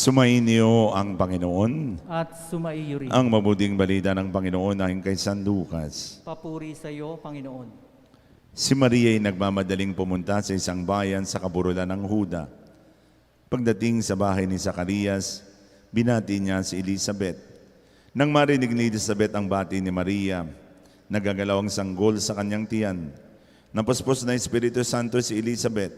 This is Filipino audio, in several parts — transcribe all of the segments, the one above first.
Sumainyo ang Panginoon. At sumaiyo rin. Ang mabuting balita ng Panginoon ayon kay San Lucas. Papuri sa iyo, Panginoon. Si Maria ay nagmamadaling pumunta sa isang bayan sa kaburulan ng Huda. Pagdating sa bahay ni Zacarias, binati niya si Elizabeth. Nang marinig ni Elizabeth ang bati ni Maria, nagagalaw ang sanggol sa kanyang tiyan. Napuspos na Espiritu Santo si Elizabeth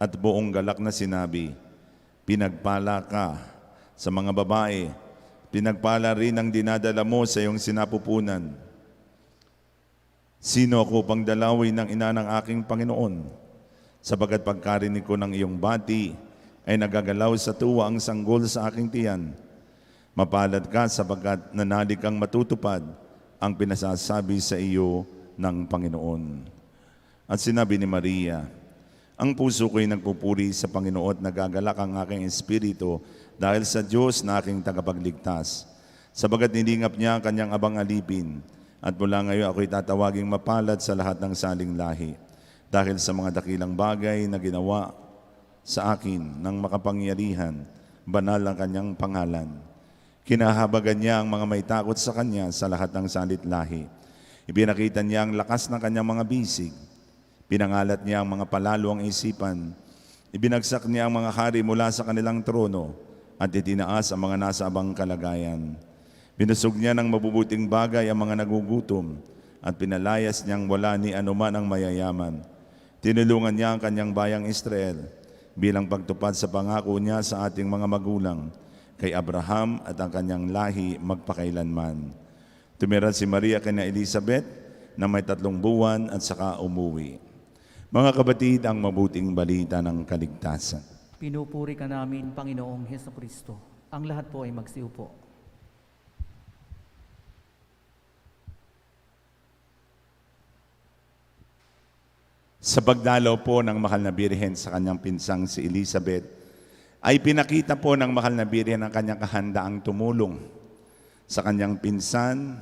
at buong galak na sinabi, "Pinagpala ka sa mga babae, pinagpala rin ang dinadala mo sa iyong sinapupunan. Sino ako pang dalawin ng ina ng aking Panginoon? Sabagat pagkarinig ko ng iyong bati, ay nagagalaw sa tuwa ang sanggol sa aking tiyan. Mapalad ka sapagkat nanali kang matutupad ang pinasasabi sa iyo ng Panginoon." At sinabi ni Maria, "Ang puso ko'y nagpupuri sa Panginoon at nagagalak ang aking espiritu dahil sa Diyos na aking tagapagligtas. Sabagat nilingap niya ang kanyang abang alipin, at mula ngayon ako'y tatawaging mapalad sa lahat ng saling lahi, dahil sa mga dakilang bagay na ginawa sa akin ng makapangyarihan, banal ang kanyang pangalan. Kinahabagan niya ang mga may takot sa kanya sa lahat ng salit lahi. Ipinakita niya ang lakas ng kanyang mga bisig. Pinangalat niya ang mga palalong isipan. Ibinagsak niya ang mga hari mula sa kanilang trono at itinaas ang mga nasa abang kalagayan. Binusog niya ng mabubuting bagay ang mga nagugutom at pinalayas niyang wala ni anuman ang mayayaman. Tinulungan niya ang kanyang bayang Israel bilang pagtupad sa pangako niya sa ating mga magulang, kay Abraham at ang kanyang lahi magpakailanman." Tumira si Maria kina Elizabeth na may 3 buwan at saka umuwi. Mga kapatid, ang mabuting balita ng kaligtasan. Pinupuri ka namin, Panginoong Hesukristo. Ang lahat po ay magsiupo. Sa pagdalaw po ng mahal na Birhen sa kanyang pinsang si Elizabeth, ay pinakita po ng mahal na Birhen ang kanyang kahandaang tumulong sa kanyang pinsan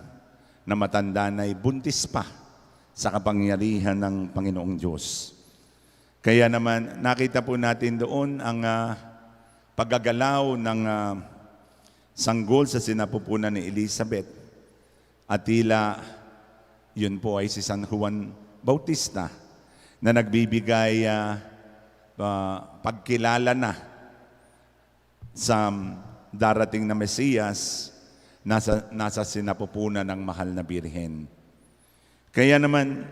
na matanda na'y buntis pa sa kapangyarihan ng Panginoong Diyos. Kaya naman nakita po natin doon ang paggagalaw ng sanggol sa sinapupunan ni Elizabeth. At tila yun po ay si San Juan Bautista na nagbibigay pagkilala na sa darating na Mesiyas nasa sinapupunan ng mahal na Birhen. Kaya naman,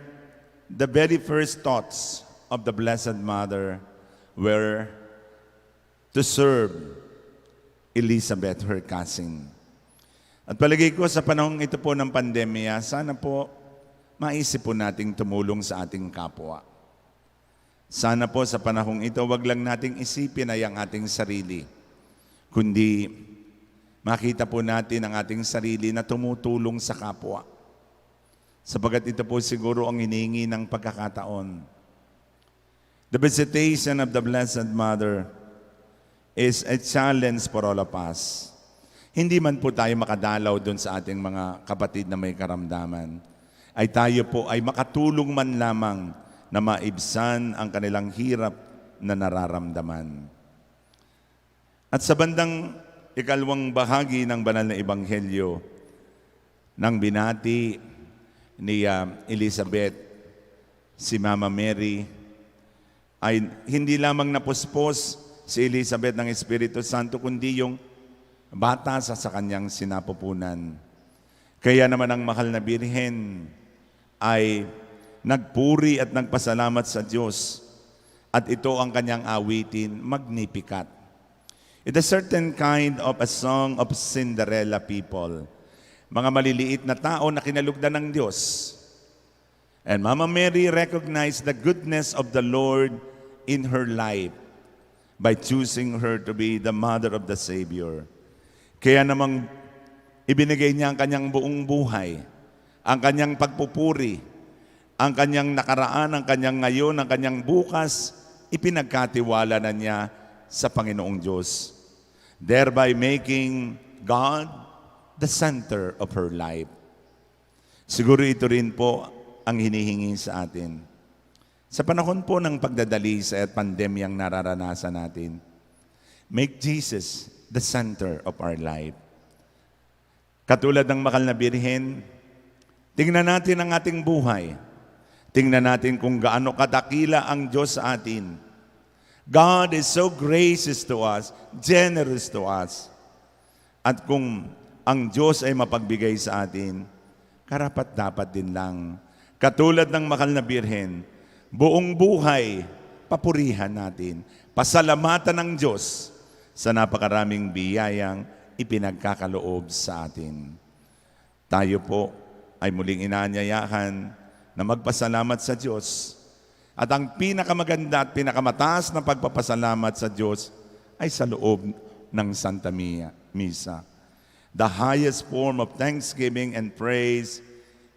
the very first thoughts of the Blessed Mother were to serve Elizabeth, her cousin. At palagay ko sa panahong ito po ng pandemya, sana po maisip po nating tumulong sa ating kapwa. Sana po sa panahong ito, wag lang nating isipin ay ang ating sarili, kundi makita po natin ang ating sarili na tumutulong sa kapwa. Sapagat ito po siguro ang hinihingi ng pagkakataon. The visitation of the Blessed Mother is a challenge for all of us. Hindi man po tayo makadalaw doon sa ating mga kapatid na may karamdaman, ay tayo po ay makatulong man lamang na maibsan ang kanilang hirap na nararamdaman. At sa bandang ikalawang bahagi ng banal na ebanghelyo, nang binati ni Elizabeth si Mama Mary, ay hindi lamang napuspos si Elizabeth ng Espiritu Santo, kundi yung bata sa kanyang sinapupunan. Kaya naman ang mahal na Birhen ay nagpuri at nagpasalamat sa Diyos, at ito ang kanyang awitin, Magnificat. It is a certain kind of a song of Cinderella people, mga maliliit na tao na kinalugdan ng Diyos. And Mama Mary recognized the goodness of the Lord in her life by choosing her to be the mother of the Savior. Kaya namang ibinigay niya ang kanyang buong buhay, ang kanyang pagpupuri, ang kanyang nakaraan, ang kanyang ngayon, ang kanyang bukas, ipinagkatiwala na niya sa Panginoong Diyos, thereby making God the center of her life. Siguro ito rin po ang hinihingi sa atin. Sa panahon po ng pagdadalisa at pandemyang nararanasan natin, make Jesus the center of our life. Katulad ng Mahal na Birhen, tingnan natin ang ating buhay. Tingnan natin kung gaano kadakila ang Diyos sa atin. God is so gracious to us, generous to us. At kung ang Diyos ay mapagbigay sa atin, karapat-dapat din lang. Katulad ng Mahal na Birhen, buong buhay, papurihan natin. Pasalamatan ng Diyos sa napakaraming biyayang ipinagkakaloob sa atin. Tayo po ay muling inaanyayahan na magpasalamat sa Diyos. At ang pinakamaganda at pinakamataas na pagpapasalamat sa Diyos ay sa loob ng Santa Misa. The highest form of thanksgiving and praise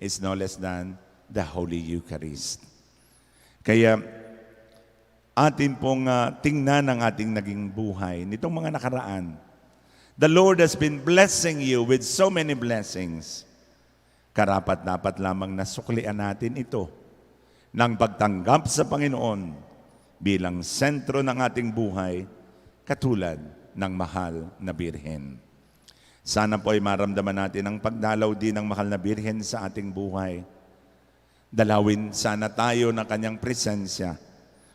is no less than the Holy Eucharist. Kaya atin pong tingnan ang ating naging buhay nitong mga nakaraan. The Lord has been blessing you with so many blessings. Karapat-dapat lamang nasuklian natin ito ng pagtanggap sa Panginoon bilang sentro ng ating buhay, katulad ng Mahal na Birhen. Sana po ay maramdaman natin ang pagdalaw din ng Mahal na Birhen sa ating buhay. Dalawin sana tayo ng kanyang presensya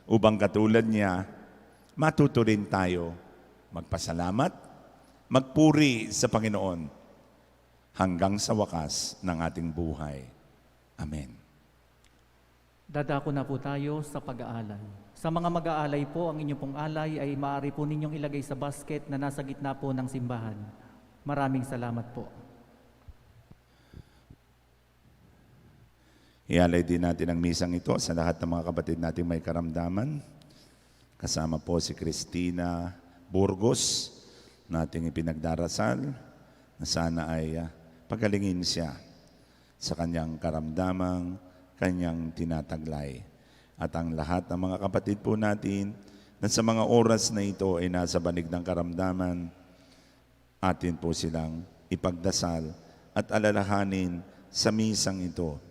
upang katulad niya, matuto rin tayo magpasalamat, magpuri sa Panginoon hanggang sa wakas ng ating buhay. Amen. Dadako na po tayo sa pag-aalay. Sa mga mag-aalay po, ang inyong pong alay ay maaari po ninyong ilagay sa basket na nasa gitna po ng simbahan. Maraming salamat po. Ialay din natin ang misang ito sa lahat ng mga kapatid nating may karamdaman. Kasama po si Cristina Burgos, nating ipinagdarasal na sana ay pagalingin siya sa kanyang karamdamang kanyang tinataglay. At ang lahat ng mga kapatid po natin na sa mga oras na ito ay nasa banig ng karamdaman, atin po silang ipagdasal at alalahanin sa misang ito.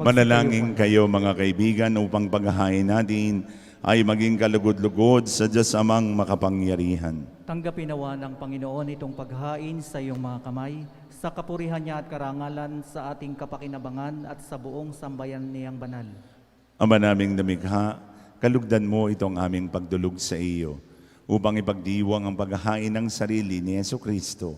Manalangin kayo mga kaibigan upang paghahain natin ay maging kalugod-lugod sa Diyos Amang makapangyarihan. Tanggapin nawa ng Panginoon itong paghain sa iyong mga kamay, sa kapurihan niya at karangalan sa ating kapakinabangan at sa buong sambayan niyang banal. Ama naming namikha, kalugdan mo itong aming pagdulog sa iyo upang ipagdiwang ang paghahain ng sarili ni Jesucristo.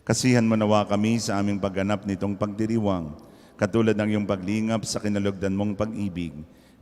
Kasihan mo nawa kami sa aming pagganap nitong pagdiriwang, katulad ng iyong paglingap sa kinalugdan mong pag-ibig,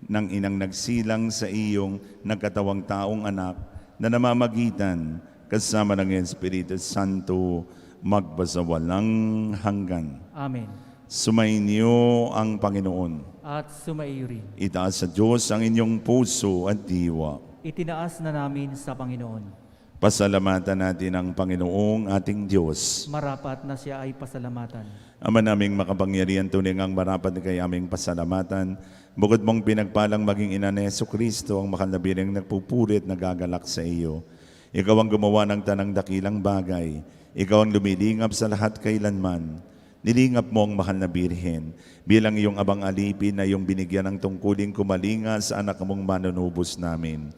ng inang nagsilang sa iyong nagkatawang taong anak na namamagitan kasama ng Espiritu Santo magbasawalang hanggan. Amen. Sumainyo ang Panginoon. At sumaiyo rin. Itaas sa Diyos ang inyong puso at diwa. Itinaas na namin sa Panginoon. Pasalamatan natin ang Panginoong ating Diyos. Marapat na siya ay pasalamatan. Ama naming makapangyarihan, tunay ngang marapat kay aming pasalamatan. Bukod mong pinagpalang maging ina ni Jesucristo, ang Mahal na Birheng nagpupurit, nagagalak sa iyo. Ikaw ang gumawa ng tanang dakilang bagay. Ikaw ang lumilingap sa lahat kailanman. Nilingap mo ang Mahal na Birhen bilang iyong abang alipin na iyong binigyan ng tungkuling kumalinga sa anak mong manunubos namin.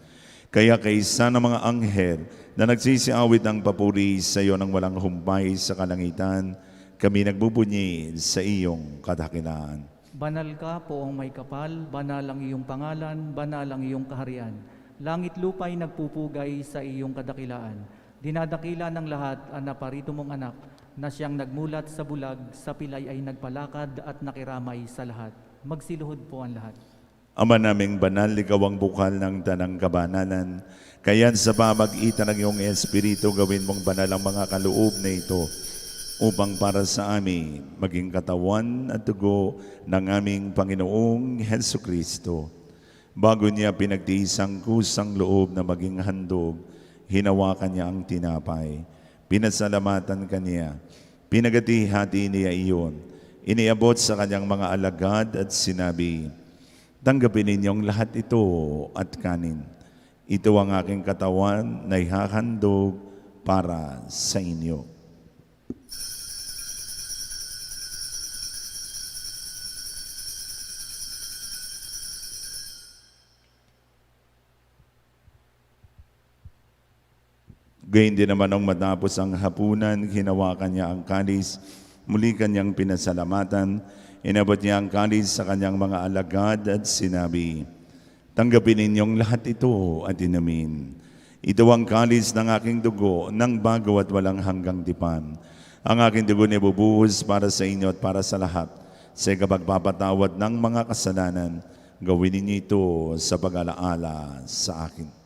Kaya kaysa ng mga anghel na nagsisiawit ng papuri sa iyo ng walang humpay sa kalangitan, kami nagbubunyi sa iyong kadakilaan. Banal ka, poong may kapal, banal ang iyong pangalan, banal ang iyong kaharian. Langit lupa'y nagpupugay sa iyong kadakilaan. Dinadakila ng lahat ang naparito mong anak, na siyang nagmulat sa bulag, sa pilay ay nagpalakad at nakiramay sa lahat. Magsiluhod po ang lahat. Ama naming banal, ikaw ang bukal ng tanang kabanalan. Kaya't sa pamagitan ng iyong Espiritu, gawin mong banal ang mga kaloob na ito upang para sa amin maging katawan at dugo ng aming Panginoong Hesu Kristo. Bago niya pinagtiis ang kusang loob na maging handog, hinawakan niya ang tinapay. Pinasalamatan kaniya. Pinagati-hati niya iyon. Iniabot sa kanyang mga alagad at sinabi, tanggapin ninyong lahat ito at kanin. Ito ang aking katawan na ihahandog para sa inyo. Gayun din naman nung matapos ang hapunan, hinawakan niya ang kalis, muli kanyang pinasalamatan, inabot niya ang kalis sa kanyang mga alagad at sinabi, tanggapin ninyong lahat ito at inumin. Ito ang kalis ng aking dugo, ng bago at walang hanggang tipan. Ang aking dugo na ibubuhos para sa inyo at para sa lahat. Sa kapagpapatawad ng mga kasalanan, gawin ninyo ito sa pag-alaala sa akin.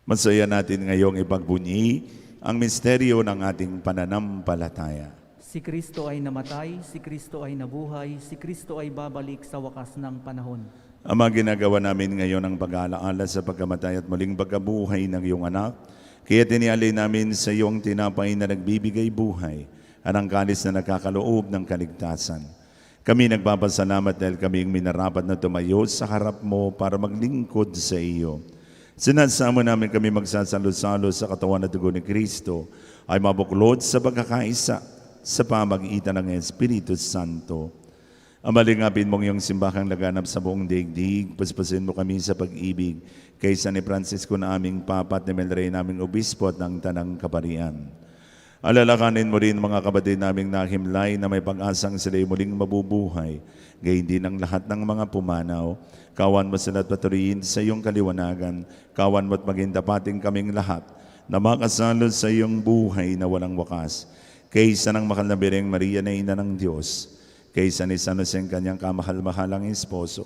Masaya natin ngayong ipagbunyi ang misteryo ng ating pananampalataya. Si Kristo ay namatay, si Kristo ay nabuhay, si Kristo ay babalik sa wakas ng panahon. Ama, ginagawa namin ngayon ang pag-aalaala sa pagkamatay at muling pagkabuhay ng iyong anak. Kaya tinialay namin sa iyong tinapay na nagbibigay buhay at ang kalis na nakakaloob ng kaligtasan. Kami nagpapasalamat dahil kaming minarapat na tumayo sa harap mo para maglingkod sa iyo. Sinasama namin kami magsasalo-salo sa katawan at dugo ni Kristo ay mabuklod sa pagkakaisa sa pamagitan ng Espiritu Santo. Amalingapin mong iyong simbahang laganap sa buong daigdig, paspasin mo kami sa pag-ibig kay San Francisco na aming Papa at ni Melrey naming Obispo at ng Tanang Kaparian. Alalakanin mo rin mga kapatid naming nahimlay na may pag-asang sila'y muling mabubuhay, gayon din ang lahat ng mga pumanaw. Kawan mo sila at paturiin sa iyong kaliwanagan. Kawan mo at maging dapating kaming lahat na makasalo sa iyong buhay na walang wakas. Kaysa ng mahal na Birheng Maria na Ina ng Diyos, kaysa ni San Jose ang kanyang kamahal-mahalang esposo,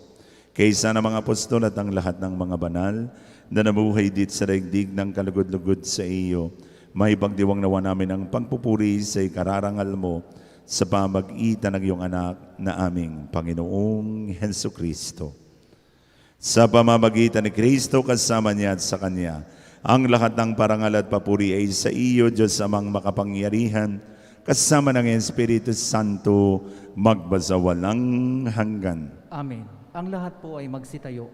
kaysa ng mga apostol at ang lahat ng mga banal na nabuhay dit sa daigdig ng kalugod-lugod sa iyo, may pagdiwang nawa namin ang pagpupuri sa ikararangal mo sa pamagitan ng iyong anak na aming Panginoong Hesu Kristo. Sa pamamagitan ni Kristo kasama niya at sa Kanya, ang lahat ng parangal at papuri ay sa iyo, Diyos amang makapangyarihan, kasama ng Espiritu Santo, magbasawalang hanggan. Amen. Ang lahat po ay magsitayo.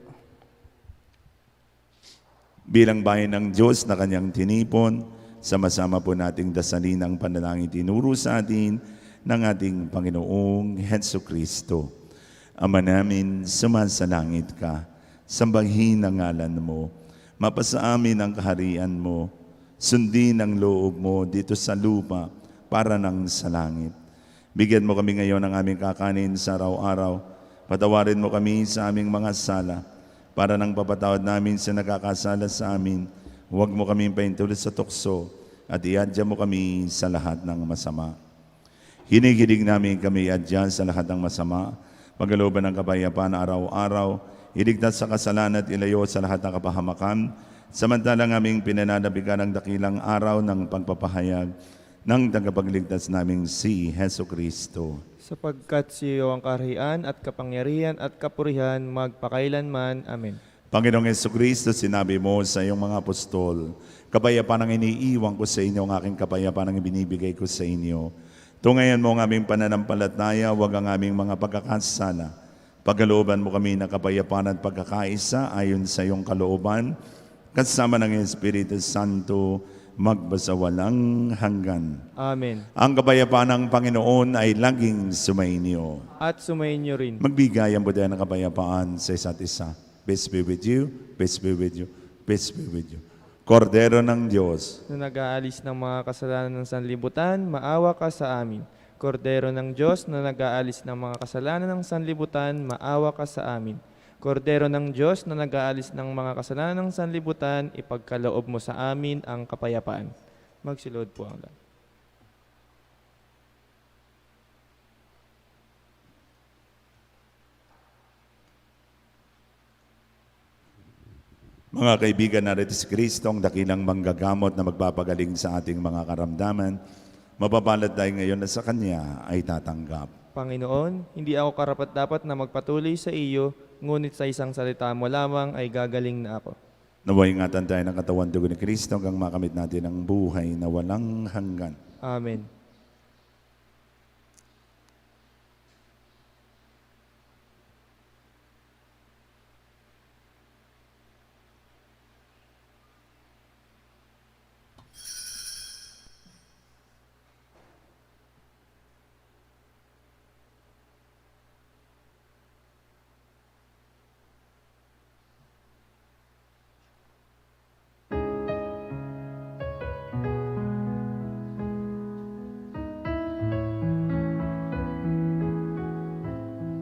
Bilang bayan ng Diyos na Kanyang tinipon, sama-sama po nating dasalin ang panalangin tinuro sa atin ng ating Panginoong Hesu Kristo. Ama namin, sumasalangit ka, sambahin ang ngalan mo, mapasa amin ang kaharian mo, sundin ang loob mo dito sa lupa para nang sa langit. Bigyan mo kami ngayon ng aming kakanin sa araw-araw, patawarin mo kami sa aming mga sala, para nang papatawad namin sa nakakasala sa amin, huwag mo kami paintulot sa tukso, at iadya mo kami sa lahat ng masama. Hinihiling namin kami iadya sa lahat ng masama, paglooban ng kapayapaan araw-araw, iligtas sa kasalanan at ilayo sa lahat ng kapahamakan, samantalang aming pinananabigan ng dakilang araw ng pagpapahayag ng tagapagligtas naming si Hesu Kristo. Sapagkat sa iyo ang kaharian at kapangyarihan at kapurihan magpakailanman. Amen. Panginoong Hesu Kristo, sinabi mo sa iyong mga apostol, kapayapaan ang iniiwan ko sa inyo, ang aking kapayapaan ang ibinibigay ko sa inyo. Tungayan mo ang aming pananampalataya, huwag ang aming mga pagkakasala. Pagkalooban mo kami ng kapayapaan at pagkakaisa ayon sa iyong kalooban, kasama ng Espiritu Santo, magbasawalang hanggan. Amen. Ang kapayapaan ng Panginoon ay laging sumainyo. At sumainyo rin. Magbigay ang buday ng kapayapaan sa isa't isa. Peace be with you, peace be with you, peace be with you. Kordero ng Diyos, Na nag-aalis ng mga kasalanan ng sanlibutan, maawa ka sa amin. Kordero ng Diyos na nag-aalis ng mga kasalanan ng sanlibutan, maawa ka sa amin. Kordero ng Diyos na nag-aalis ng mga kasalanan ng sanlibutan, ipagkaloob mo sa amin ang kapayapaan. Magsilod po ang lahat. mga kaibigan, narito si Kristo, ang dakilang manggagamot na magpapagaling sa ating mga karamdaman. Mapapalad tayo ngayon na sa Kanya ay tatanggap. Panginoon, hindi ako karapat-dapat na magpatuloy sa iyo, ngunit sa isang salita mo lamang ay gagaling na ako. Naway ingatan tayo ng katawan dugo ni Kristo hanggang makamit natin ang buhay na walang hanggan. Amen.